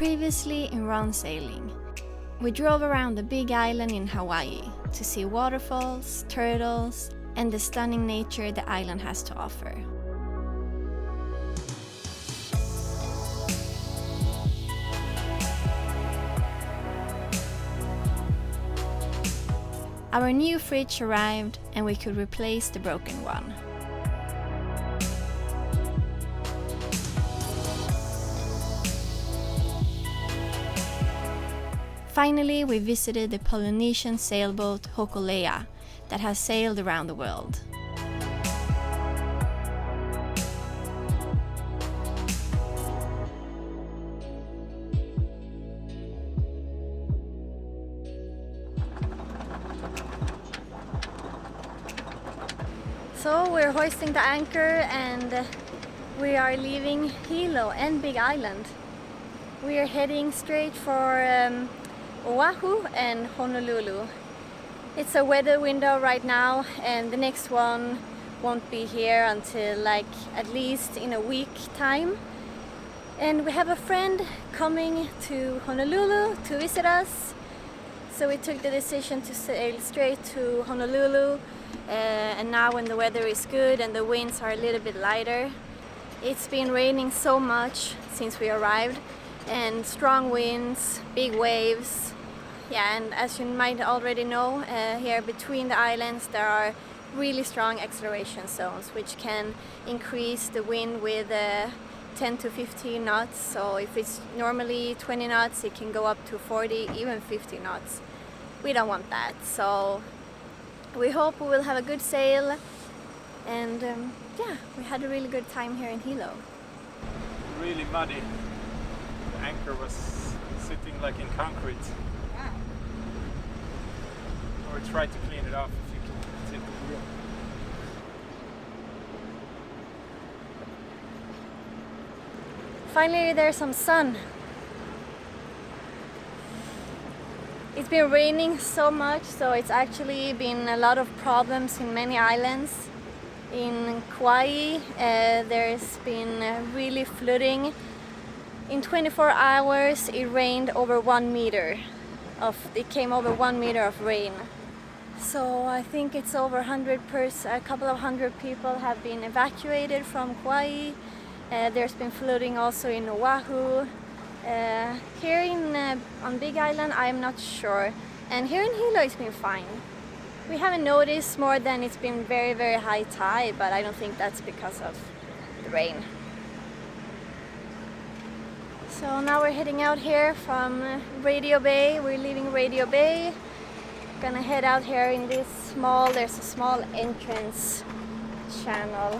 Previously in Round Sailing, we drove around the big island in Hawaii to see waterfalls, turtles, and the stunning nature the island has to offer. Our new fridge arrived and we could replace the broken one. Finally, we visited the Polynesian sailboat Hokulea that has sailed around the world. So we're hoisting the anchor and we are leaving Hilo and Big Island. We are heading straight for Oahu and Honolulu. It's a weather window right now and the next one won't be here until at least in a week time. And we have a friend coming to Honolulu to visit us. So we took the decision to sail straight to Honolulu and now when the weather is good and the winds are a little bit lighter. It's been raining so much since we arrived and strong winds, big waves. Yeah, and as you might already know, here between the islands there are really strong acceleration zones which can increase the wind with 10 to 15 knots. So if it's normally 20 knots, it can go up to 40, even 50 knots. We don't want that. So we hope we will have a good sail. And yeah, we had a really good time here in Hilo. Really muddy. The anchor was sitting like in concrete. Or try to clean it off if you can take the wheel. Finally there's some sun. It's been raining so much, so it's actually been a lot of problems in many islands. In Kauai there's been really flooding. In 24 hours it rained over 1 meter. It came over 1 meter of rain. So I think it's over a couple of hundred people have been evacuated from Kauai. There's been flooding also in Oahu. Here on Big Island I'm not sure. And here in Hilo it's been fine. We haven't noticed more than it's been very, very high tide, but I don't think that's because of the rain. So now we're heading out here from Radio Bay. We're leaving Radio Bay. Gonna head out here in there's a small entrance channel.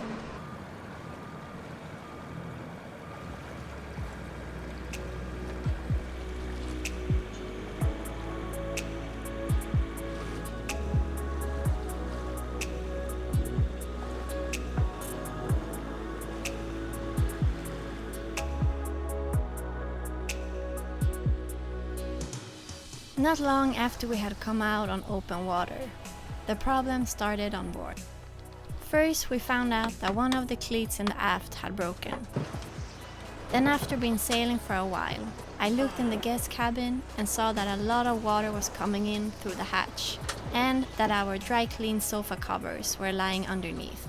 Not long after we had come out on open water, the problem started on board. First, we found out that one of the cleats in the aft had broken. Then after being sailing for a while, I looked in the guest cabin and saw that a lot of water was coming in through the hatch and that our dry clean sofa covers were lying underneath.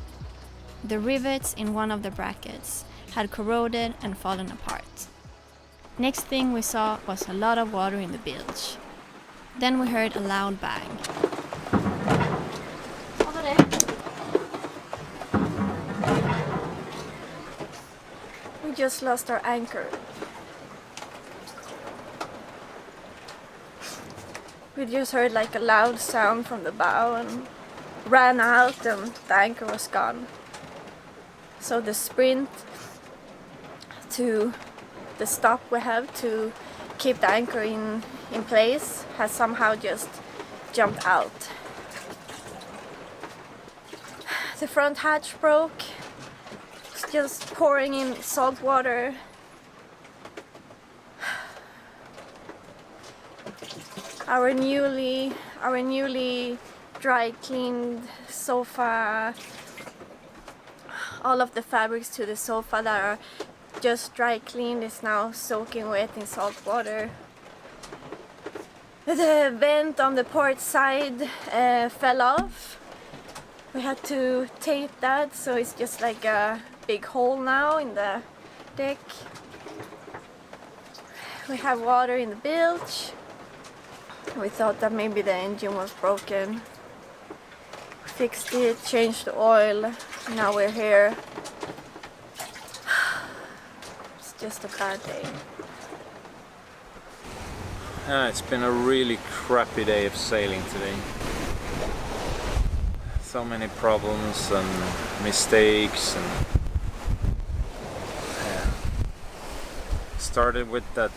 The rivets in one of the brackets had corroded and fallen apart. Next thing we saw was a lot of water in the bilge. Then we heard a loud bang. Over there. We just lost our anchor. We just heard a loud sound from the bow and ran out and the anchor was gone. So the sprint to the stop we have to keep the anchor in place has somehow just jumped out. The front hatch broke. It's just pouring in salt water. Our newly dry cleaned sofa, all of the fabrics to the sofa that are just dry cleaned is now soaking wet in salt water. The vent on the port side fell off. We had to tape that, so it's just like a big hole now in the deck. We have water in the bilge. We thought that maybe the engine was broken. We fixed it, changed the oil. Now we're here. It's just a bad day. It's been a really crappy day of sailing today. So many problems and mistakes, and started with that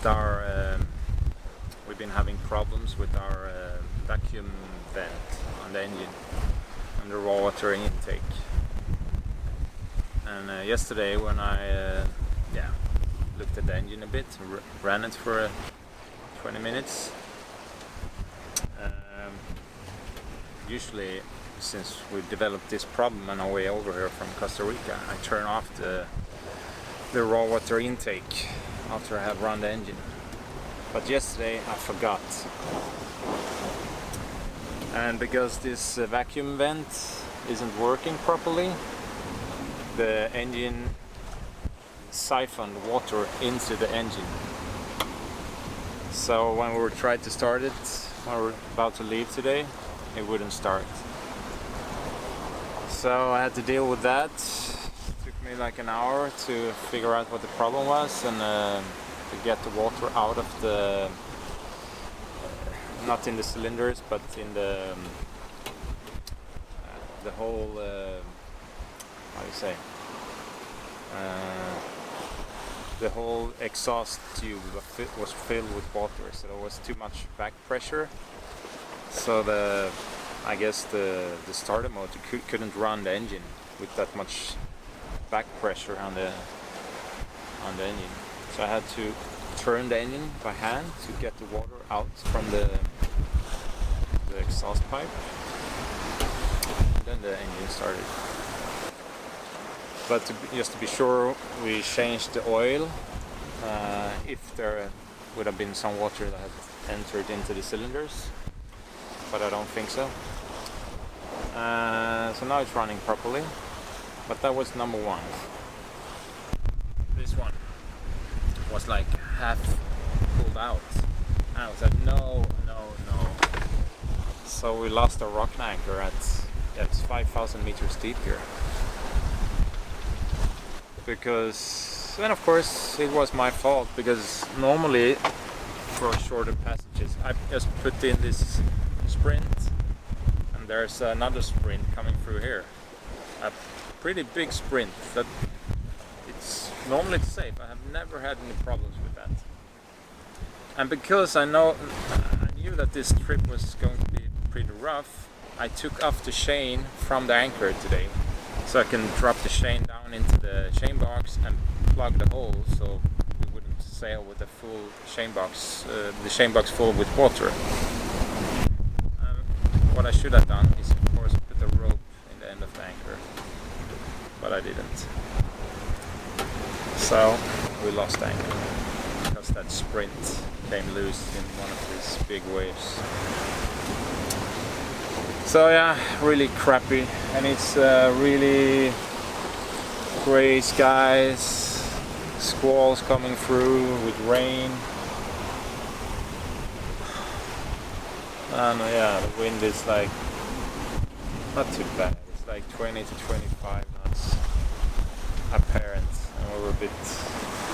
we've been having problems with our vacuum vent on the engine, on the raw water intake. And yesterday when I looked at the engine a bit, ran it for 20 minutes. Usually, since we've developed this problem on our way over here from Costa Rica, I turn off the raw water intake after I have run the engine. But yesterday I forgot. And because this vacuum vent isn't working properly, the engine siphoned water into the engine. So when we were trying to start it, when we were about to leave today, it wouldn't start. So I had to deal with that. It took me like an hour to figure out what the problem was and to get the water out of the, not in the cylinders, but in the whole, how do you say? The whole exhaust tube was filled with water, so there was too much back pressure. So I guess the starter motor couldn't run the engine with that much back pressure on the engine. So I had to turn the engine by hand to get the water out from the exhaust pipe. And then the engine started. But just to be sure, we changed the oil if there would have been some water that had entered into the cylinders, but I don't think so. So now it's running properly, but that was number one. This one was like half pulled out, and I was like, no. So we lost our rock anchor it's 5,000 meters deep here. Because, and of course it was my fault, because normally for shorter passages I just put in this sprint, and there's another sprint coming through here, a pretty big sprint that it's normally safe. I have never had any problems with that, and because I knew that this trip was going to be pretty rough, I took off the chain from the anchor today, so I can drop the chain down into the chain box and plug the hole, so we wouldn't sail with a full chain box, the chain box full with water. What I should have done is, of course, put a rope in the end of the anchor, but I didn't. So we lost the anchor because that sprint came loose in one of these big waves. So yeah, really crappy, and it's really grey skies, squalls coming through with rain. And yeah, the wind is like not too bad. It's like 20 to 25 knots apparent, and we're a bit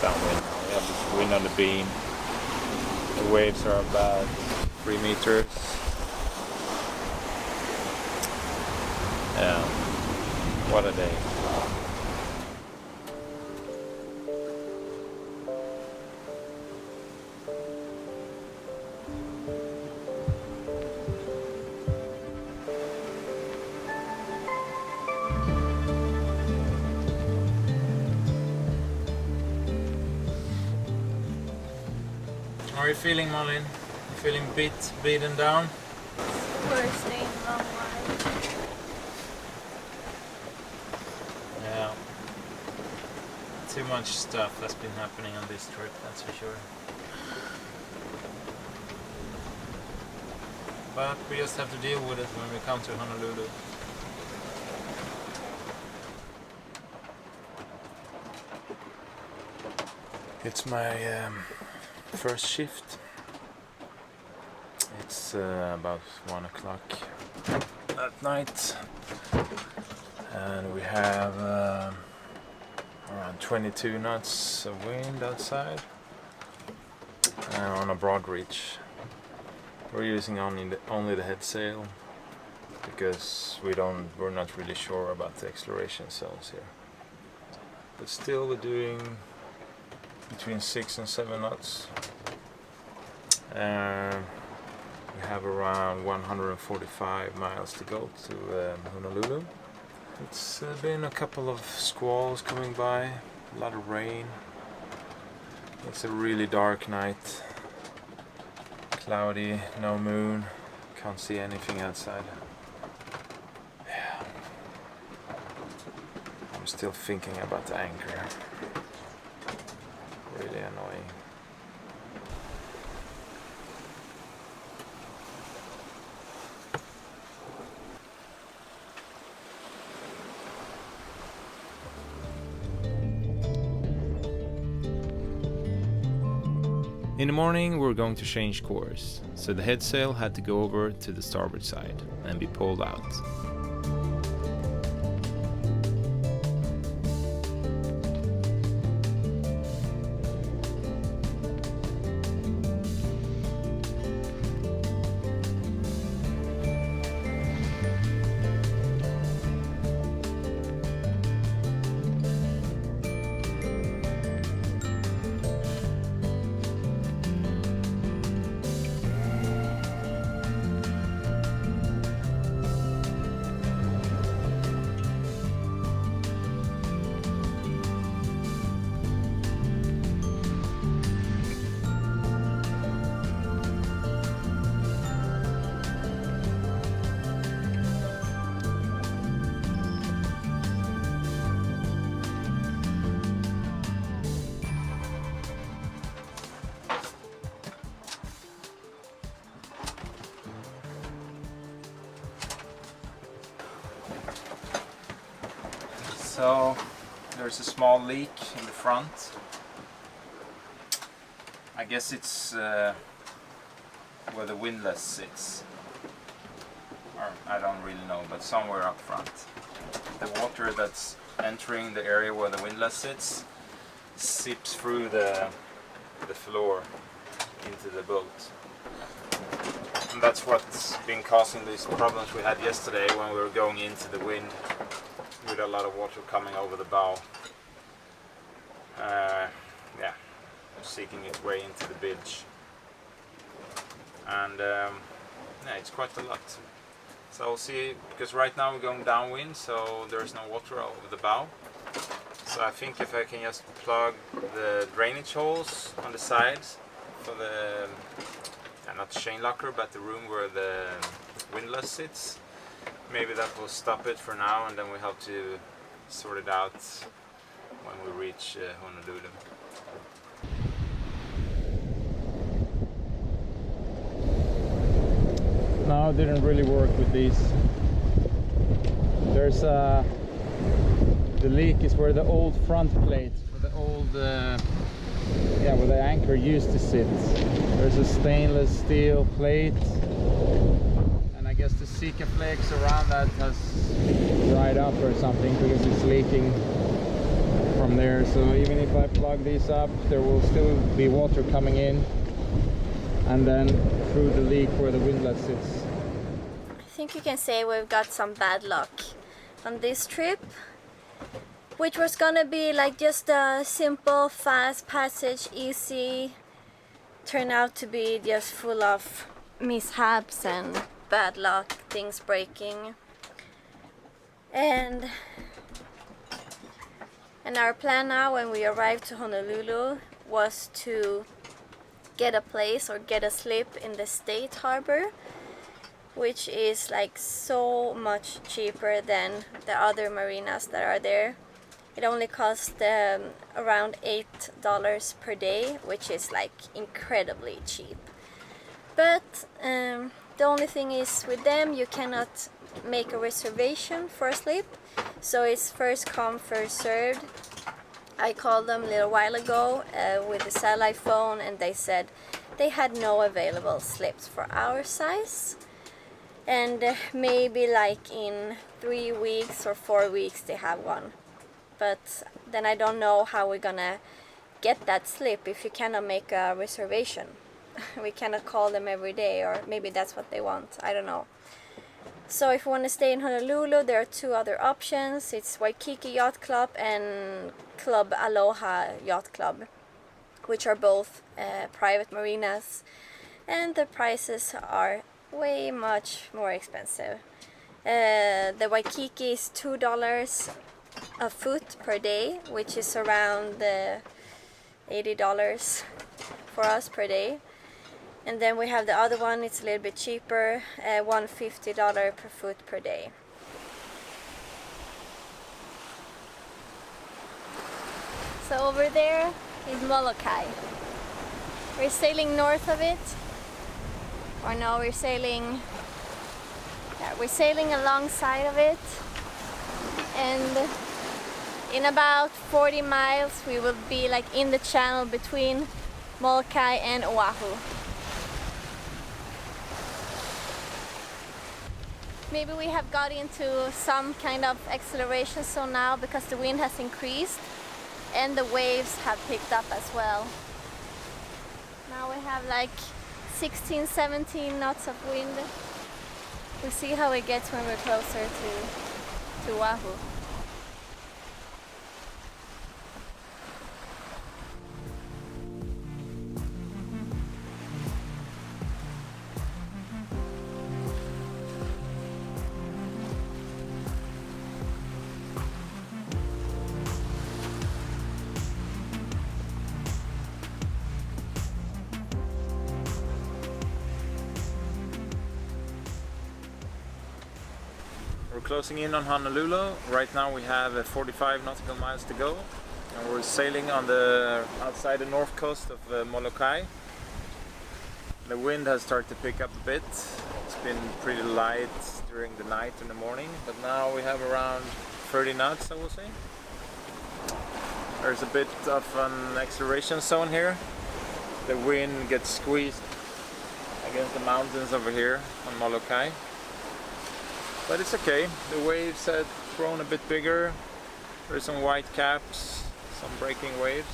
downwind now. We have this wind on the beam. The waves are about 3 meters. Yeah, what a day. How are you feeling, Malin? You feeling beaten down? Worst day in a long while. too much stuff has been happening on this trip, that's for sure. But we just have to deal with it when we come to Honolulu. It's my first shift. It's about 1 o'clock at night, and we have around 22 knots of wind outside on a broad reach. We're using only the head sail because we're not really sure about the acceleration zones here. But still, we're doing between 6 and 7 knots. We have around 145 miles to go to Honolulu. It's been a couple of squalls coming by, a lot of rain. It's a really dark night. Cloudy, no moon, can't see anything outside. Yeah. I'm still thinking about the anchor. Really annoying. In the morning we're going to change course, so the head sail had to go over to the starboard side and be pulled out. So there's a small leak in the front. I guess it's where the windlass sits. Or I don't really know, but somewhere up front. The water that's entering the area where the windlass sits seeps through the floor into the boat. And that's what's been causing these problems we had yesterday when we were going into the wind, with a lot of water coming over the bow. Yeah, seeking its way into the bilge. And yeah, it's quite a lot. So we'll see, because right now we're going downwind, so there's no water over the bow. So I think if I can just plug the drainage holes on the sides for the, not the chain locker, but the room where the windlass sits, maybe that will stop it for now, and then we have to sort it out when we reach Honolulu. No, it didn't really work with these. There's the leak is where the old front plate, where the old where the anchor used to sit. There's a stainless steel plate, and I guess the Sika flakes around that has dried up or something because it's leaking from there. So even if I plug these up, there will still be water coming in and then through the leak where the windlass sits. I think you can say we've got some bad luck on this trip, which was gonna be like just a simple, fast passage, easy, turned out to be just full of mishaps and bad luck, things breaking. And our plan now when we arrived to Honolulu was to get a place or get a slip in the state harbor, which is like so much cheaper than the other marinas that are there. It only cost around $8 per day, which is like incredibly cheap. But the only thing is with them you cannot make a reservation for a slip, so it's first come first served. I called them a little while ago with the satellite phone, and they said they had no available slips for our size, and maybe like in 3 weeks or 4 weeks they have one. But then I don't know how we're gonna get that slip if you cannot make a reservation. We cannot call them every day, or maybe that's what they want, I don't know. So if you want to stay in Honolulu, there are 2 other options. It's Waikiki Yacht Club and Club Aloha Yacht Club, which are both private marinas, and the prices are way much more expensive. The Waikiki is $2 a foot per day, which is around $80 for us per day. And then we have the other one, it's a little bit cheaper, $150 per foot per day. So over there is Molokai. We're sailing north of it. Or no, we're sailing alongside of it. And in about 40 miles we will be like in the channel between Molokai and Oahu. Maybe we have got into some kind of acceleration zone now because the wind has increased and the waves have picked up as well. Now we have like 16, 17 knots of wind. We'll see how it gets when we're closer to Oahu. We're closing in on Honolulu. Right now we have 45 nautical miles to go, and we're sailing on the outside the north coast of Molokai. The wind has started to pick up a bit. It's been pretty light during the night and the morning, but now we have around 30 knots, I will say. There's a bit of an acceleration zone here. The wind gets squeezed against the mountains over here on Molokai. But it's okay, the waves have grown a bit bigger. There's some white caps, some breaking waves.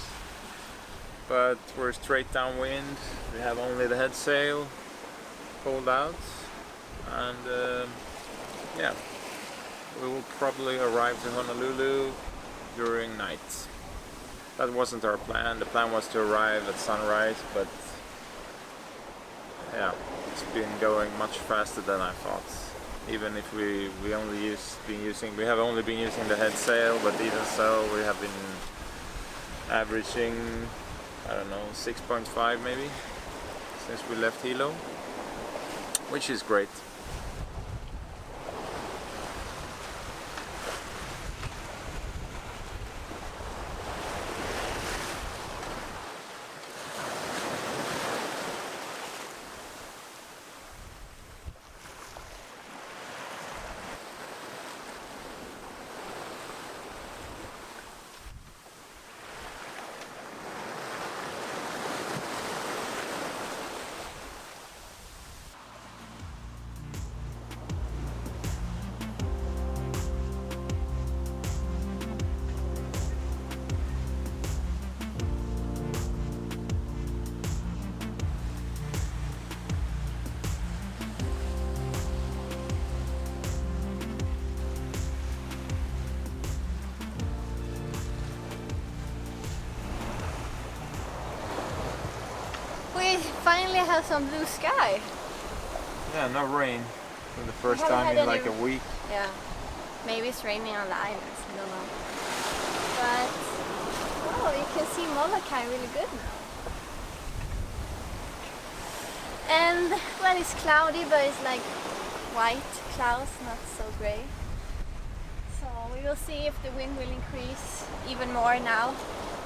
But we're straight downwind. We have only the head sail pulled out. And yeah, we will probably arrive to Honolulu during night. That wasn't our plan. The plan was to arrive at sunrise, but yeah, it's been going much faster than I thought. Even if we have only been using the head sail, but even so we have been averaging, I don't know, 6.5 maybe since we left Hilo, which is great. We finally have some blue sky. Yeah, no rain for the first haven't time had in like any- a week. Yeah, maybe it's raining on the islands, I don't know. But, oh, you can see Molokai really good now. And, well, it's cloudy, but it's like white clouds, not so gray. So we We will see if the wind will increase even more now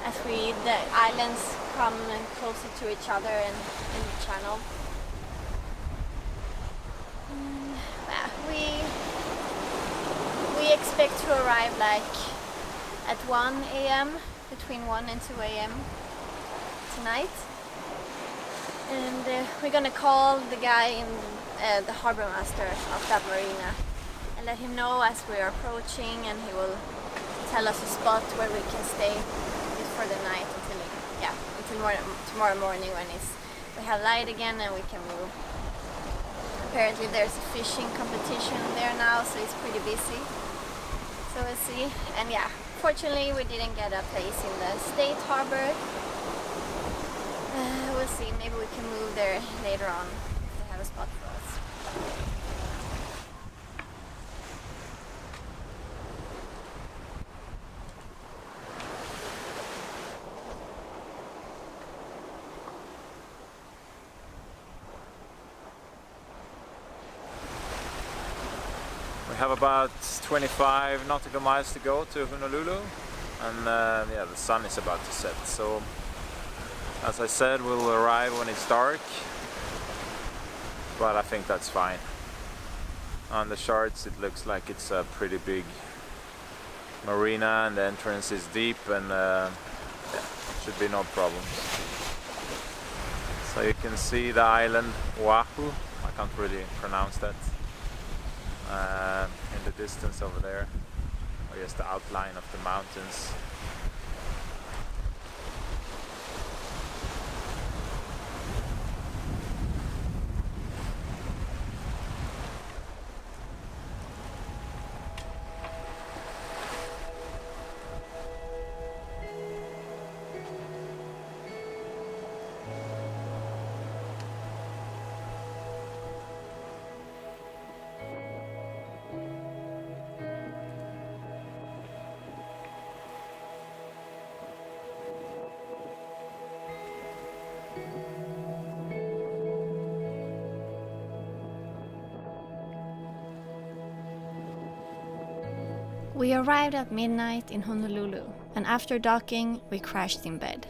as the islands come closer to each other and in the channel. We expect to arrive like at 1 a.m. between 1 and 2 a.m. tonight. And we're gonna call the guy in the harbor master of that marina and let him know as we're approaching, and he will tell us a spot where we can stay for the night until tomorrow morning when we have light again and we can move. Apparently there's a fishing competition there now, so it's pretty busy. So we'll see. And yeah, fortunately we didn't get a place in the state harbor. We'll see, maybe we can move there later on if they have a spot for us. We have about 25 nautical miles to go to Honolulu, and yeah, the sun is about to set. So, as I said, we'll arrive when it's dark, but I think that's fine. On the charts, it looks like it's a pretty big marina, and the entrance is deep, and yeah, should be no problems. So you can see the island Oahu. I can't really pronounce that. In the distance over there, or just the outline of the mountains. We arrived at midnight in Honolulu, and after docking, we crashed in bed.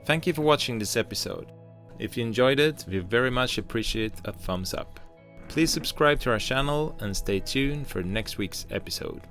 Thank you for watching this episode. If you enjoyed it, we very much appreciate a thumbs up. Please subscribe to our channel and stay tuned for next week's episode.